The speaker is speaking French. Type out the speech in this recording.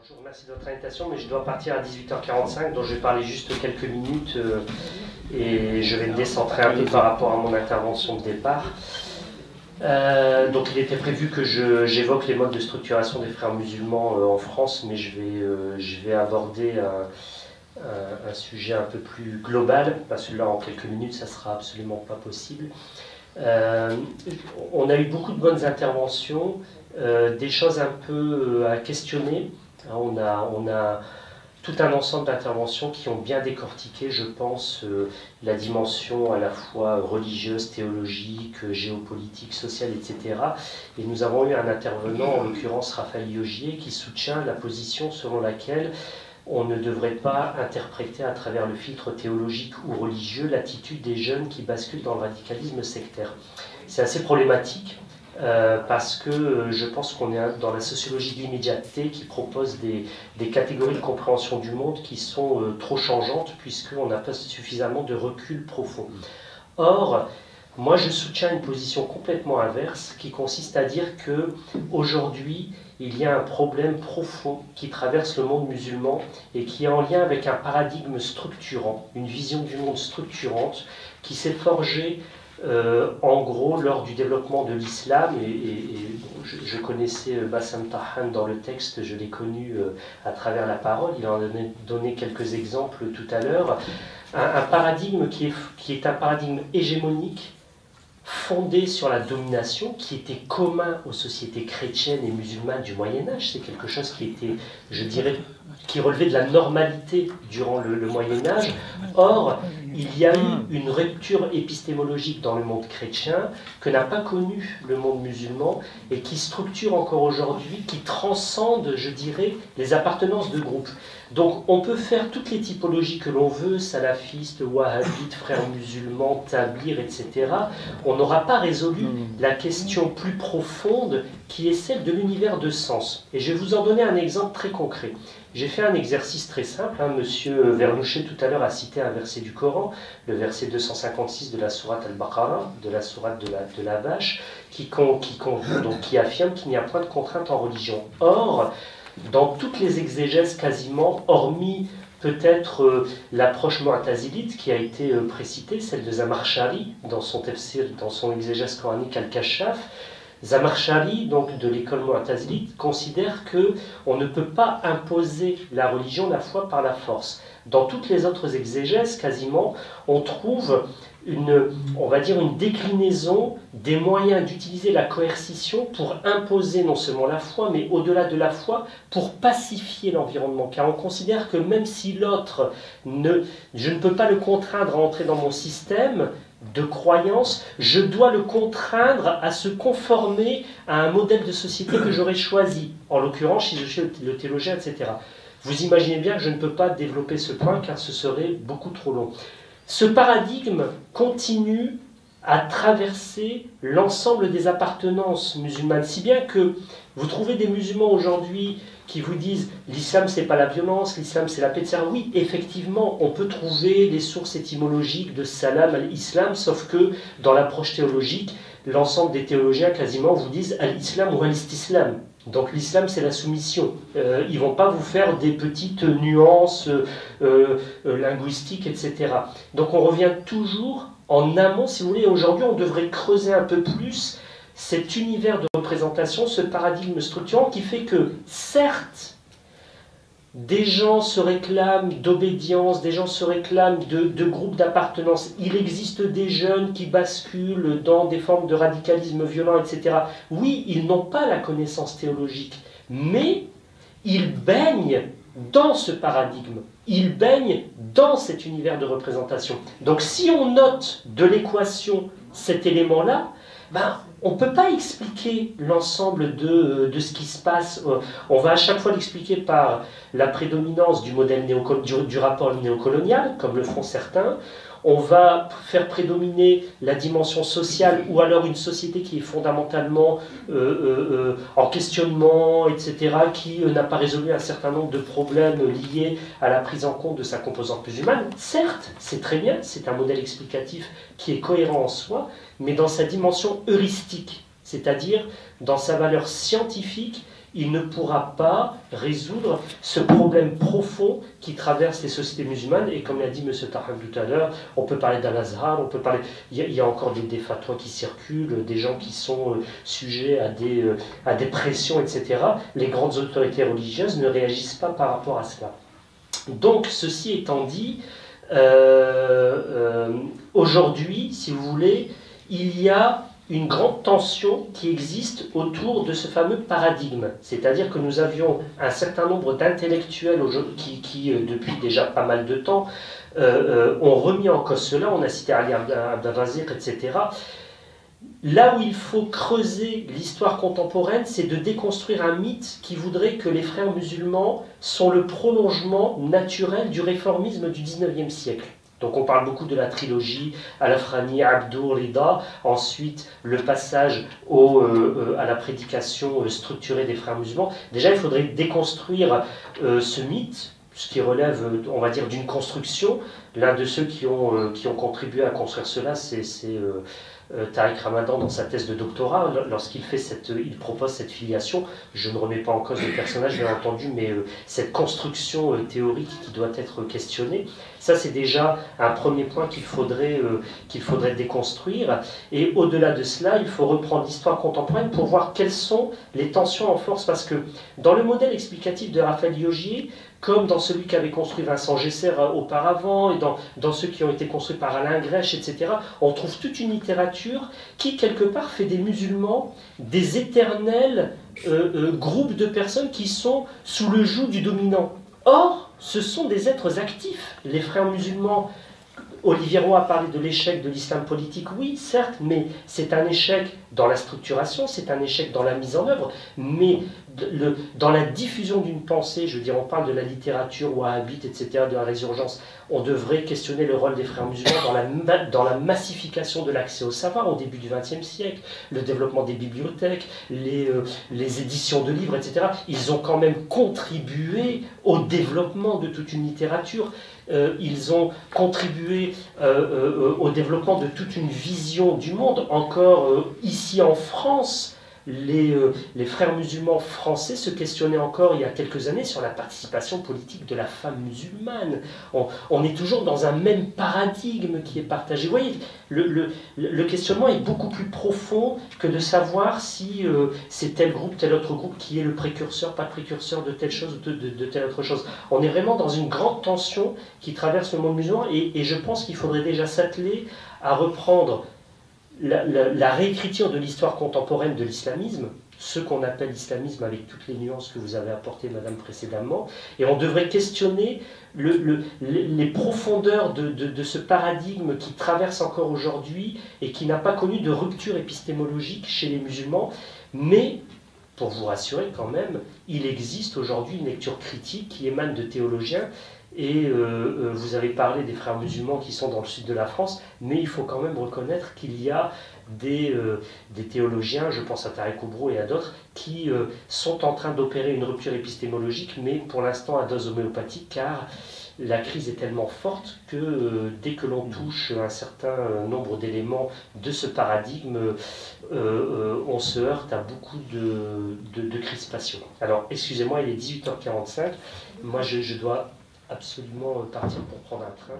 Bonjour, merci de votre invitation, mais je dois partir à 18h45, donc je vais parler juste quelques minutes et je vais me décentrer un peu par rapport à mon intervention de départ. Donc il était prévu que j'évoque les modes de structuration des frères musulmans en France, mais je vais aborder un sujet un peu plus global, parce que là en quelques minutes ça sera absolument pas possible. On a eu beaucoup de bonnes interventions, des choses un peu à questionner. On a tout un ensemble d'interventions qui ont bien décortiqué, je pense, la dimension à la fois religieuse, théologique, géopolitique, sociale, etc. Et nous avons eu un intervenant, en l'occurrence Raphaël Yogier, qui soutient la position selon laquelle on ne devrait pas interpréter à travers le filtre théologique ou religieux l'attitude des jeunes qui basculent dans le radicalisme sectaire. C'est assez problématique. Parce que je pense qu'on est dans la sociologie de l'immédiateté qui propose des catégories de compréhension du monde qui sont trop changeantes puisqu'on n'a pas suffisamment de recul profond. Or, moi je soutiens une position complètement inverse qui consiste à dire qu'aujourd'hui il y a un problème profond qui traverse le monde musulman et qui est en lien avec un paradigme structurant, une vision du monde structurante qui s'est forgée en gros, lors du développement de l'islam, je connaissais Bassam Tahan dans le texte, je l'ai connu à travers la parole, il en a donné quelques exemples tout à l'heure, un paradigme qui est un paradigme hégémonique, fondé sur la domination, qui était commun aux sociétés chrétiennes et musulmanes du Moyen-Âge. C'est quelque chose qui était, je dirais, qui relevait de la normalité durant le Moyen-Âge. Or, il y a eu une rupture épistémologique dans le monde chrétien que n'a pas connu le monde musulman et qui structure encore aujourd'hui, qui transcende, je dirais, les appartenances de groupe. Donc on peut faire toutes les typologies que l'on veut, salafistes, wahhabites, frères musulmans, tablirs, etc. On n'aura pas résolu la question plus profonde qui est celle de l'univers de sens. Et je vais vous en donner un exemple très concret. J'ai fait un exercice très simple. Monsieur Vernouchet tout à l'heure a cité un verset du Coran, le verset 256 de la sourate Al-Baqarah, de la sourate de la vache, qui affirme qu'il n'y a point de contrainte en religion. Or, dans toutes les exégèses quasiment, hormis peut-être l'approche mu'tazilite qui a été précitée, celle de Zamakshari dans son tafsir, dans son exégèse coranique Al-Kashaf, Zamakshari, donc de l'école mu'tazilite, considère qu'on ne peut pas imposer la religion, la foi par la force. Dans toutes les autres exégèses, quasiment, on trouve on va dire une déclinaison des moyens d'utiliser la coercition pour imposer non seulement la foi, mais au-delà de la foi, pour pacifier l'environnement. Car on considère que même si l'autre, je ne peux pas le contraindre à entrer dans mon système de croyance, je dois le contraindre à se conformer à un modèle de société que j'aurais choisi, en l'occurrence si je suis le théologien, etc. Vous imaginez bien que je ne peux pas développer ce point car ce serait beaucoup trop long. Ce paradigme continue à traverser l'ensemble des appartenances musulmanes, si bien que vous trouvez des musulmans aujourd'hui qui vous disent l'islam c'est pas la violence, l'islam c'est la paix, etc. Oui, effectivement, on peut trouver des sources étymologiques de salam al-islam, sauf que dans l'approche théologique, l'ensemble des théologiens quasiment vous disent al-islam ou al-istislam. Donc l'islam c'est la soumission. Ils ne vont pas vous faire des petites nuances linguistiques, etc. Donc on revient toujours en amont, si vous voulez. Aujourd'hui on devrait creuser un peu plus cet univers de représentation, ce paradigme structurant qui fait que, certes, des gens se réclament d'obédience, des gens se réclament de groupes d'appartenance. Il existe des jeunes qui basculent dans des formes de radicalisme violent, etc. Oui, ils n'ont pas la connaissance théologique, mais ils baignent dans ce paradigme. Ils baignent dans cet univers de représentation. Donc si on note de l'équation cet élément-là, on ne peut pas expliquer l'ensemble de ce qui se passe. On va à chaque fois l'expliquer par la prédominance du modèle du rapport néocolonial, comme le font certains. On va faire prédominer la dimension sociale ou alors une société qui est fondamentalement en questionnement, etc., qui n'a pas résolu un certain nombre de problèmes liés à la prise en compte de sa composante musulmane. Certes, c'est très bien, c'est un modèle explicatif qui est cohérent en soi, mais dans sa dimension heuristique, c'est-à-dire dans sa valeur scientifique, il ne pourra pas résoudre ce problème profond qui traverse les sociétés musulmanes. Et comme l'a dit M. Taham tout à l'heure, on peut parler d'Al-Azhar, on peut parler... Il y a encore des fatwas qui circulent, des gens qui sont sujets à des pressions, etc. Les grandes autorités religieuses ne réagissent pas par rapport à cela. Donc, ceci étant dit, aujourd'hui, si vous voulez, il y a une grande tension qui existe autour de ce fameux paradigme. C'est-à-dire que nous avions un certain nombre d'intellectuels qui, depuis déjà pas mal de temps, ont remis en cause cela. On a cité Ali Abdelrazir, etc. Là où il faut creuser l'histoire contemporaine, c'est de déconstruire un mythe qui voudrait que les frères musulmans sont le prolongement naturel du réformisme du XIXe siècle. Donc on parle beaucoup de la trilogie, Al-Afrani, Abdou, Rida, ensuite le passage à la prédication structurée des frères musulmans. Déjà, il faudrait déconstruire ce mythe, ce qui relève, on va dire, d'une construction. L'un de ceux qui ont contribué à construire cela, c'est Tariq Ramadan dans sa thèse de doctorat, lorsqu'il il propose cette filiation. Je ne remets pas en cause le personnage, bien entendu, mais cette construction théorique qui doit être questionnée, ça c'est déjà un premier point qu'il faudrait déconstruire. Et au-delà de cela, il faut reprendre l'histoire contemporaine pour voir quelles sont les tensions en force, parce que dans le modèle explicatif de Raphaël Yogier, comme dans celui qu'avait construit Vincent Gesser auparavant, et dans ceux qui ont été construits par Alain Grèche, etc., on trouve toute une littérature qui, quelque part, fait des musulmans des éternels groupes de personnes qui sont sous le joug du dominant. Or, ce sont des êtres actifs. Les frères musulmans, Olivier Roy a parlé de l'échec de l'islam politique, oui, certes, mais c'est un échec dans la structuration, c'est un échec dans la mise en œuvre, mais dans la diffusion d'une pensée, je veux dire, on parle de la littérature wahhabite, etc., de la résurgence, on devrait questionner le rôle des frères musulmans dans la massification de l'accès au savoir au début du XXe siècle, le développement des bibliothèques, les éditions de livres, etc. Ils ont quand même contribué au développement de toute une littérature. Ils ont contribué au développement de toute une vision du monde. Encore ici en France, les frères musulmans français se questionnaient encore il y a quelques années sur la participation politique de la femme musulmane. On est toujours dans un même paradigme qui est partagé. Vous voyez, le questionnement est beaucoup plus profond que de savoir si c'est tel groupe, tel autre groupe qui est le précurseur, pas précurseur de telle chose ou de telle autre chose. On est vraiment dans une grande tension qui traverse le monde musulman et je pense qu'il faudrait déjà s'atteler à reprendre la réécriture de l'histoire contemporaine de l'islamisme, ce qu'on appelle l'islamisme avec toutes les nuances que vous avez apportées, madame, précédemment, et on devrait questionner les profondeurs de ce paradigme qui traverse encore aujourd'hui et qui n'a pas connu de rupture épistémologique chez les musulmans, mais pour vous rassurer quand même, il existe aujourd'hui une lecture critique qui émane de théologiens. Et vous avez parlé des frères musulmans qui sont dans le sud de la France, mais il faut quand même reconnaître qu'il y a des théologiens, je pense à Tariq Oubrou et à d'autres, qui sont en train d'opérer une rupture épistémologique, mais pour l'instant à dose homéopathique, car la crise est tellement forte que dès que l'on touche un certain nombre d'éléments de ce paradigme, on se heurte à beaucoup de crispations. Alors, excusez-moi, il est 18h45, moi je dois absolument partir pour prendre un train.